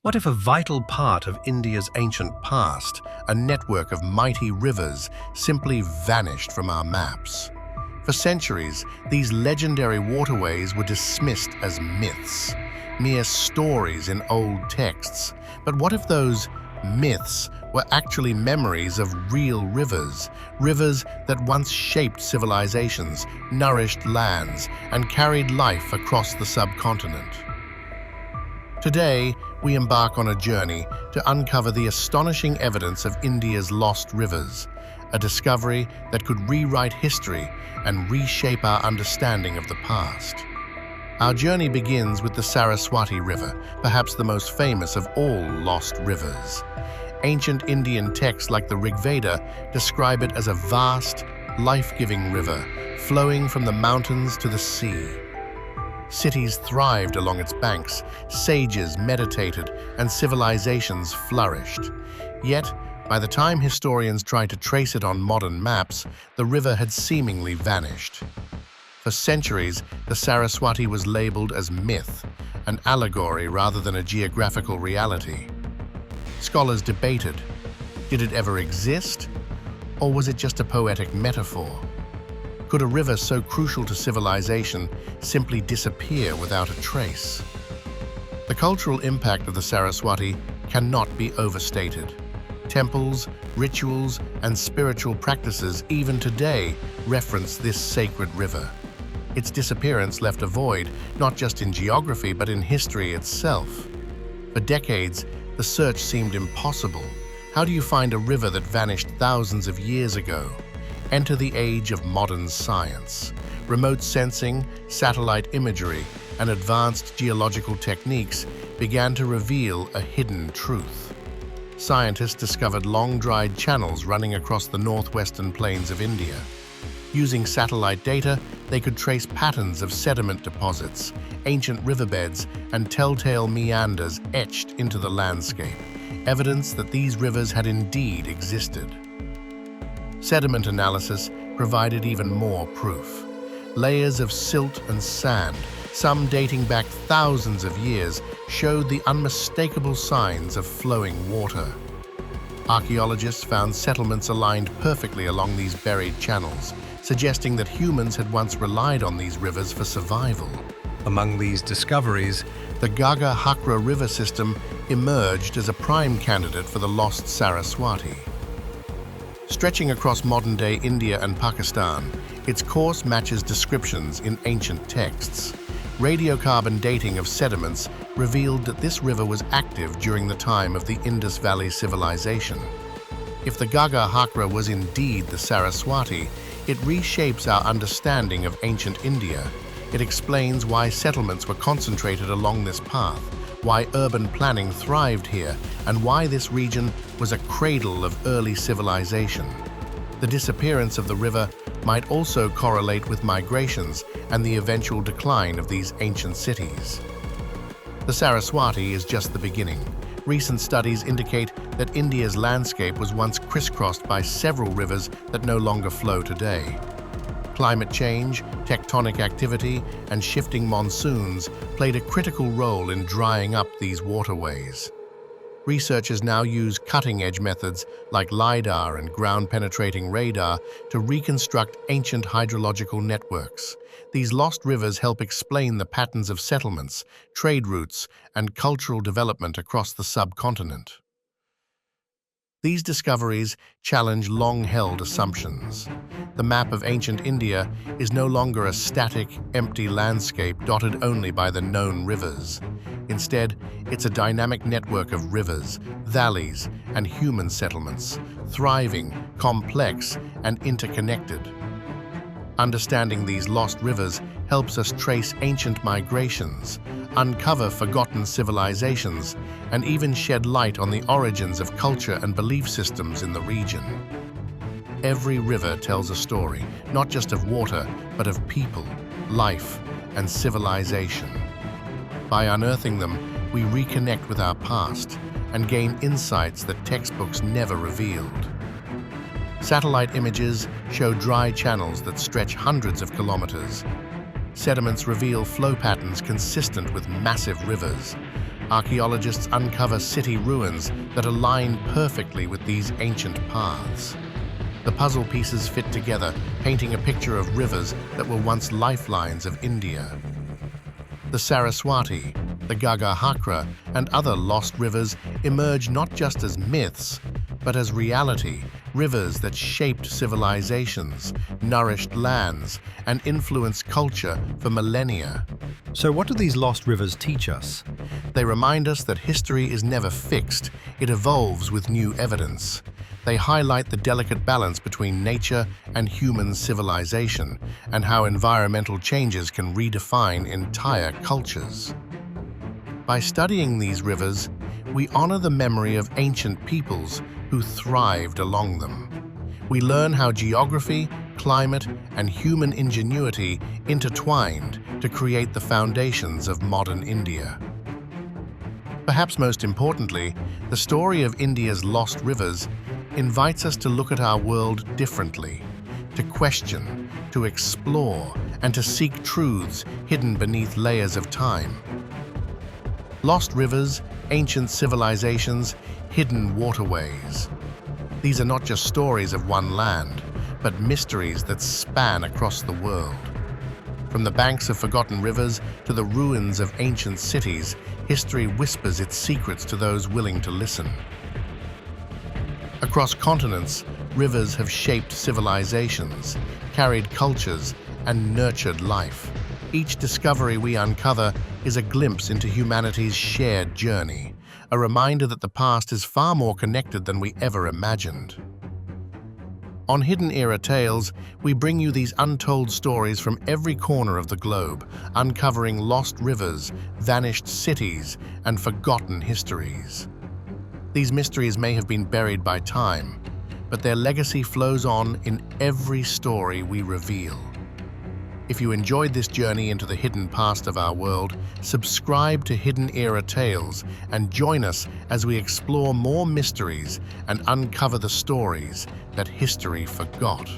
What if a vital part of India's ancient past, a network of mighty rivers, simply vanished from our maps? For centuries, these legendary waterways were dismissed as myths, mere stories in old texts. But what if those myths were actually memories of real rivers, rivers that once shaped civilizations, nourished lands, and carried life across the subcontinent? Today, we embark on a journey to uncover the astonishing evidence of India's lost rivers, a discovery that could rewrite history and reshape our understanding of the past. Our journey begins with the Saraswati River, perhaps the most famous of all lost rivers. Ancient Indian texts like the Rigveda describe it as a vast, life-giving river flowing from the mountains to the sea. Cities thrived along its banks, sages meditated, and civilizations flourished. Yet, by the time historians tried to trace it on modern maps, the river had seemingly vanished. For centuries, the Saraswati was labeled as myth, an allegory rather than a geographical reality. Scholars debated, did it ever exist, or was it just a poetic metaphor? Could a river so crucial to civilization simply disappear without a trace? The cultural impact of the Saraswati cannot be overstated. Temples, rituals, and spiritual practices even today reference this sacred river. Its disappearance left a void, not just in geography but in history itself. For decades, the search seemed impossible. How do you find a river that vanished thousands of years ago? Enter the age of modern science. Remote sensing, satellite imagery, and advanced geological techniques began to reveal a hidden truth. Scientists discovered long-dried channels running across the northwestern plains of India. Using satellite data, they could trace patterns of sediment deposits, ancient riverbeds, and telltale meanders etched into the landscape, evidence that these rivers had indeed existed. Sediment analysis provided even more proof. Layers of silt and sand, some dating back thousands of years, showed the unmistakable signs of flowing water. Archaeologists found settlements aligned perfectly along these buried channels, suggesting that humans had once relied on these rivers for survival. Among these discoveries, the Ghaggar-Hakra river system emerged as a prime candidate for the lost Saraswati. Stretching across modern-day India and Pakistan, its course matches descriptions in ancient texts. Radiocarbon dating of sediments revealed that this river was active during the time of the Indus Valley civilization. If the Ghaggar-Hakra was indeed the Saraswati, it reshapes our understanding of ancient India. It explains why settlements were concentrated along this path, why urban planning thrived here, and why this region was a cradle of early civilization. The disappearance of the river might also correlate with migrations and the eventual decline of these ancient cities. The Saraswati is just the beginning. Recent studies indicate that India's landscape was once crisscrossed by several rivers that no longer flow today. Climate change, tectonic activity, and shifting monsoons played a critical role in drying up these waterways. Researchers now use cutting-edge methods like LiDAR and ground-penetrating radar to reconstruct ancient hydrological networks. These lost rivers help explain the patterns of settlements, trade routes, and cultural development across the subcontinent. These discoveries challenge long-held assumptions. The map of ancient India is no longer a static, empty landscape dotted only by the known rivers. Instead, it's a dynamic network of rivers, valleys, and human settlements, thriving, complex, and interconnected. Understanding these lost rivers helps us trace ancient migrations, uncover forgotten civilizations, and even shed light on the origins of culture and belief systems in the region. Every river tells a story, not just of water, but of people, life, and civilization. By unearthing them, we reconnect with our past and gain insights that textbooks never revealed. Satellite images show dry channels that stretch hundreds of kilometers. Sediments reveal flow patterns consistent with massive rivers. archaeologists uncover city ruins that align perfectly with these ancient paths. The puzzle pieces fit together, painting a picture of rivers that were once lifelines of India. The Saraswati, the Gagahakra, and other lost rivers emerge not just as myths, but as reality, rivers that shaped civilizations, nourished lands, and influenced culture for millennia. So what do these lost rivers teach us? They remind us that history is never fixed, it evolves with new evidence. They highlight the delicate balance between nature and human civilization, and how environmental changes can redefine entire cultures. By studying these rivers, we honor the memory of ancient peoples who thrived along them. We learn how geography, climate, and human ingenuity intertwined to create the foundations of modern India. Perhaps most importantly, the story of India's lost rivers invites us to look at our world differently, to question, to explore, and to seek truths hidden beneath layers of time. Lost rivers, ancient civilizations, hidden waterways. These are not just stories of one land, but mysteries that span across the world. From the banks of forgotten rivers to the ruins of ancient cities, history whispers its secrets to those willing to listen. Across continents, rivers have shaped civilizations, carried cultures, and nurtured life. Each discovery we uncover is a glimpse into humanity's shared journey, a reminder that the past is far more connected than we ever imagined. On Hidden Era Tales, we bring you these untold stories from every corner of the globe, uncovering lost rivers, vanished cities, and forgotten histories. These mysteries may have been buried by time, but their legacy flows on in every story we reveal. If you enjoyed this journey into the hidden past of our world, subscribe to Hidden Era Tales and join us as we explore more mysteries and uncover the stories that history forgot.